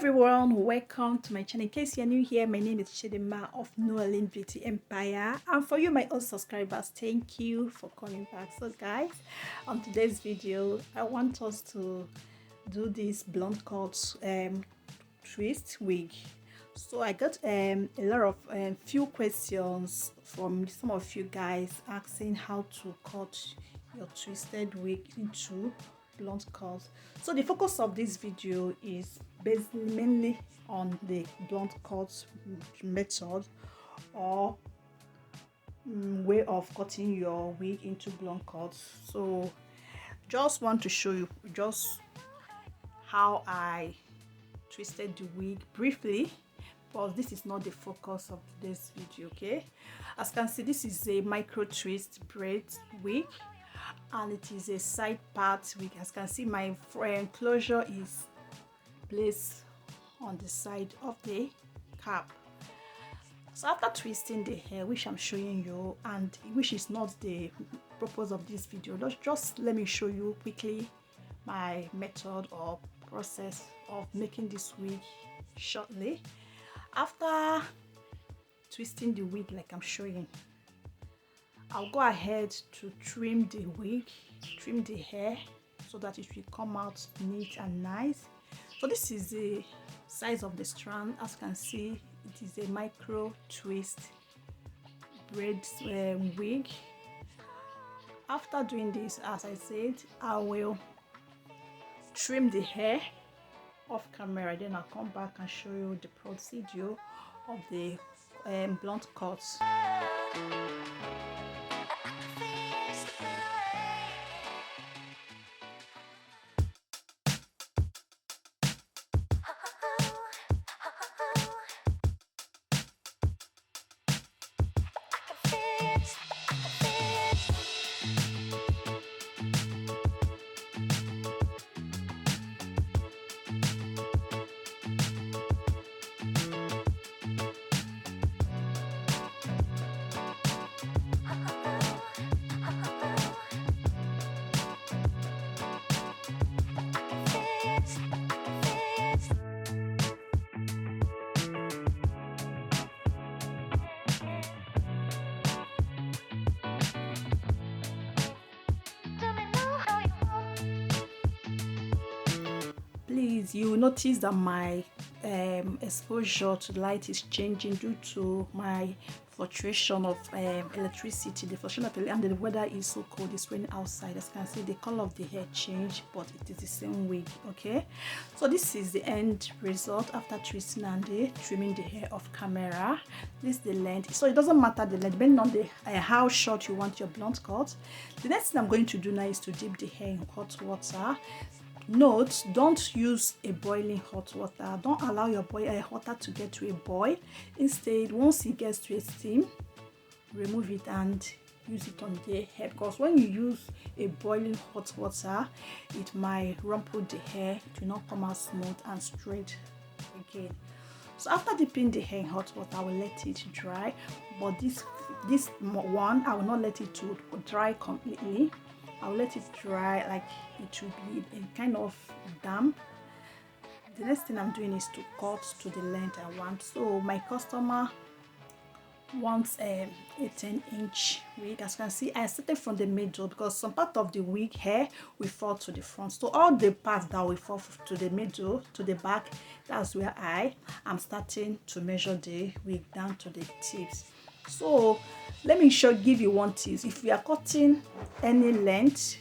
everyone, welcome to my channel. In case you're new here, my name is Chidima of Noelin Beauty Empire, and for you my old subscribers, thank you for coming back. So guys, on today's video I want us to do this blonde cut twist wig. So I got a lot of few questions from some of you guys asking how to cut your twisted wig into blonde cut. So the focus of this video is basically mainly on the blonde cut method or way of cutting your wig into blonde cut. So just want to show you just how I twisted the wig briefly, but this is not the focus of this video. Okay, as you can see, this is a micro twist braid wig and it is a side part wig. As you can see, my closure is placed on the side of the cap. So after twisting the hair, which I'm showing you, and which is not the purpose of this video, just let me show you quickly my method or process of making this wig shortly. After twisting the wig like I'm showing, I'll go ahead to trim the wig, trim the hair so that it will come out neat and nice. So this is the size of the strand. As you can see, it is a micro twist braid wig. After doing this, as I said, I will trim the hair off camera, then I'll come back and show you the procedure of the blonde cut. Please, you will notice that my exposure to the light is changing due to my fluctuation of electricity. The fluctuation of and the weather is so cold, it's raining outside. As you can see, the color of the hair changed, but it is the same wig. Okay, so this is the end result after twisting and trimming the hair off camera. This is the length, so it doesn't matter the length depending on the how short you want your blonde cut. The next thing I'm going to do now is to dip the hair in hot water. Note, don't use a boiling hot water. Don't allow your water to get to a boil. Instead, once it gets to a steam, remove it and use it on the hair, because when you use a boiling hot water, it might rumple the hair. It will not come out smooth and straight again. So after dipping the hair in hot water, I will let it dry, but this one I will not let it to dry completely. I'll let it dry, like it will be a kind of damp. The next thing I'm doing is to cut to the length I want. So my customer wants a 10-inch wig. As you can see, I started from the middle because some part of the wig hair will fall to the front. So all the parts that will fall to the middle, to the back, that's where I am starting to measure the wig down to the tips. So let me give you one tip. If you are cutting any length,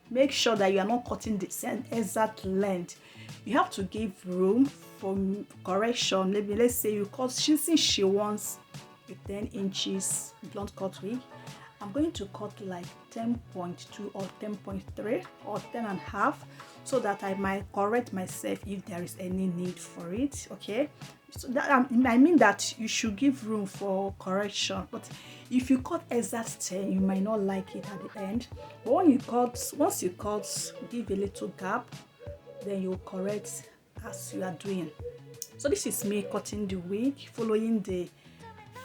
make sure that you are not cutting the same exact length. You have to give room for correction. Maybe let's say you cut, since she wants a 10 inches blonde cut wig, I'm going to cut like 10.2 or 10.3 or 10.5, so that I might correct myself if there is any need for it. Okay, so that I mean that you should give room for correction. But if you cut exact 10, you might not like it at the end. But when you cut, once you cut, give a little gap, then you correct as you are doing. So this is me cutting the wig, following the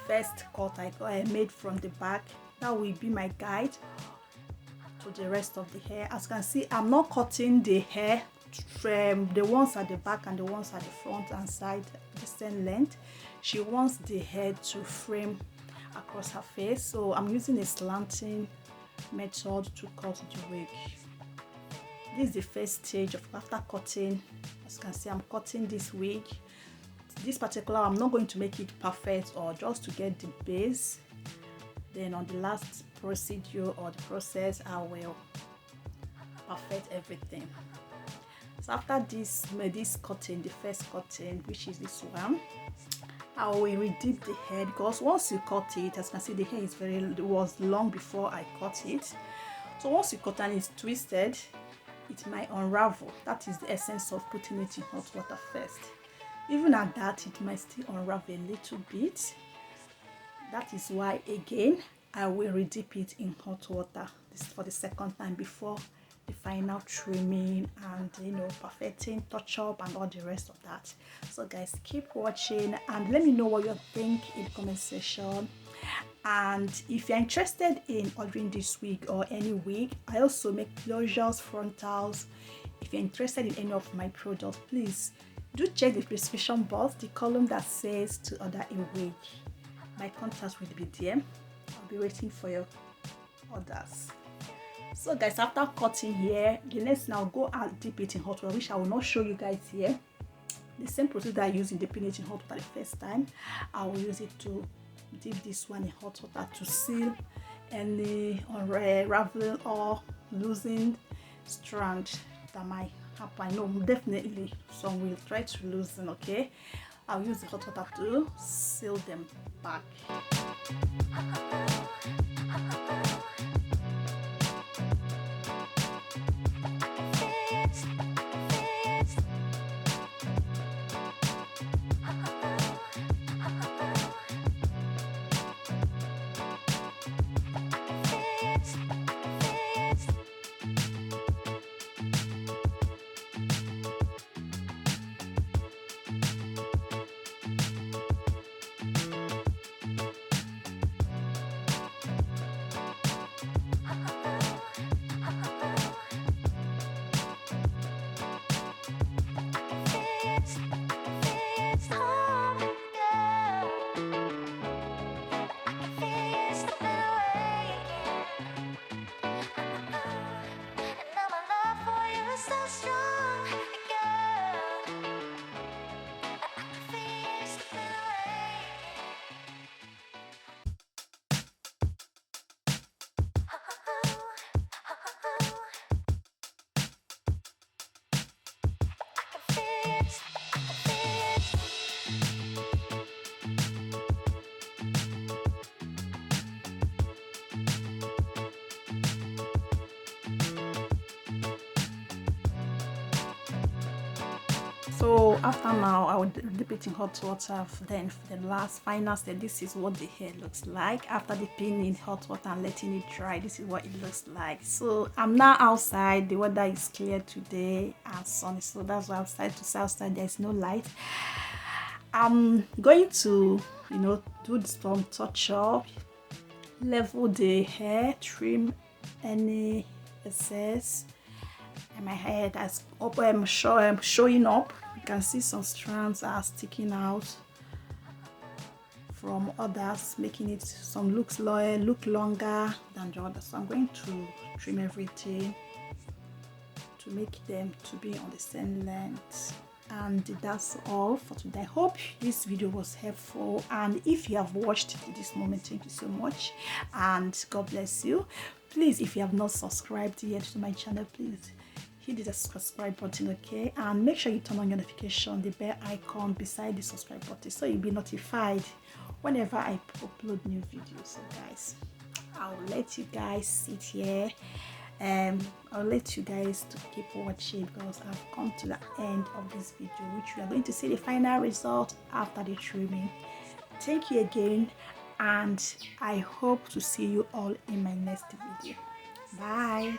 first cut I made from the back. That will be my guide to the rest of the hair. As you can see, I'm not cutting the hair the ones at the back and the ones at the front and side the same length. She wants the hair to frame across her face, so I'm using a slanting method to cut the wig. This is the first stage of after cutting. As you can see, I'm cutting this wig. This particular, I'm not going to make it perfect or just to get the base. Then on the last procedure or the process, I will perfect everything. So after this cutting, the first cutting, which is this one, I will redip the hair, because once you cut it, as you can see, the hair is was long before I cut it. So once you cut and it's twisted, it might unravel. That is the essence of putting it in hot water first. Even at that, it might still unravel a little bit. That is why, again, I will redip it in hot water. This is for the second time before the final trimming and perfecting, touch up and all the rest of that. So guys, keep watching and let me know what you think in the comment section. And if you're interested in ordering this wig or any wig, I also make closures, frontals. If you're interested in any of my products, please do check the description box, the column that says to order a wig. My contact will be there. I'll be waiting for your orders. So guys, after cutting here, the next now go and dip it in hot water, which I will not show you guys here. The same procedure that I used in dipping it in hot water the first time, I will use it to dip this one in hot water to seal any unraveling or losing strand that might happen. I know definitely some will try to loosen. Okay, I'll use the hot water to seal them back. So after now, I will dip it in hot water. Then for the last final step, this is what the hair looks like after dipping in hot water and letting it dry. This is what it looks like. So I'm now outside. The weather is clear today and sunny, so that's why outside to say outside there is no light. I'm going to do some touch up, level the hair, trim any excess, and my hair that's up, showing up. You can see some strands are sticking out from others, making it some look longer than the others. So I'm going to trim everything to make them to be on the same length. And that's all for today. I hope this video was helpful, and if you have watched to this moment, thank you so much and God bless you. Please, if you have not subscribed yet to my channel, please hit the subscribe button, okay, and make sure you turn on your notification, the bell icon beside the subscribe button, so you'll be notified whenever I upload new videos. So guys, I'll let you guys sit here. I'll let you guys to keep watching, because I've come to the end of this video, which we are going to see the final result after the trimming. Thank you again, and I hope to see you all in my next video. Bye.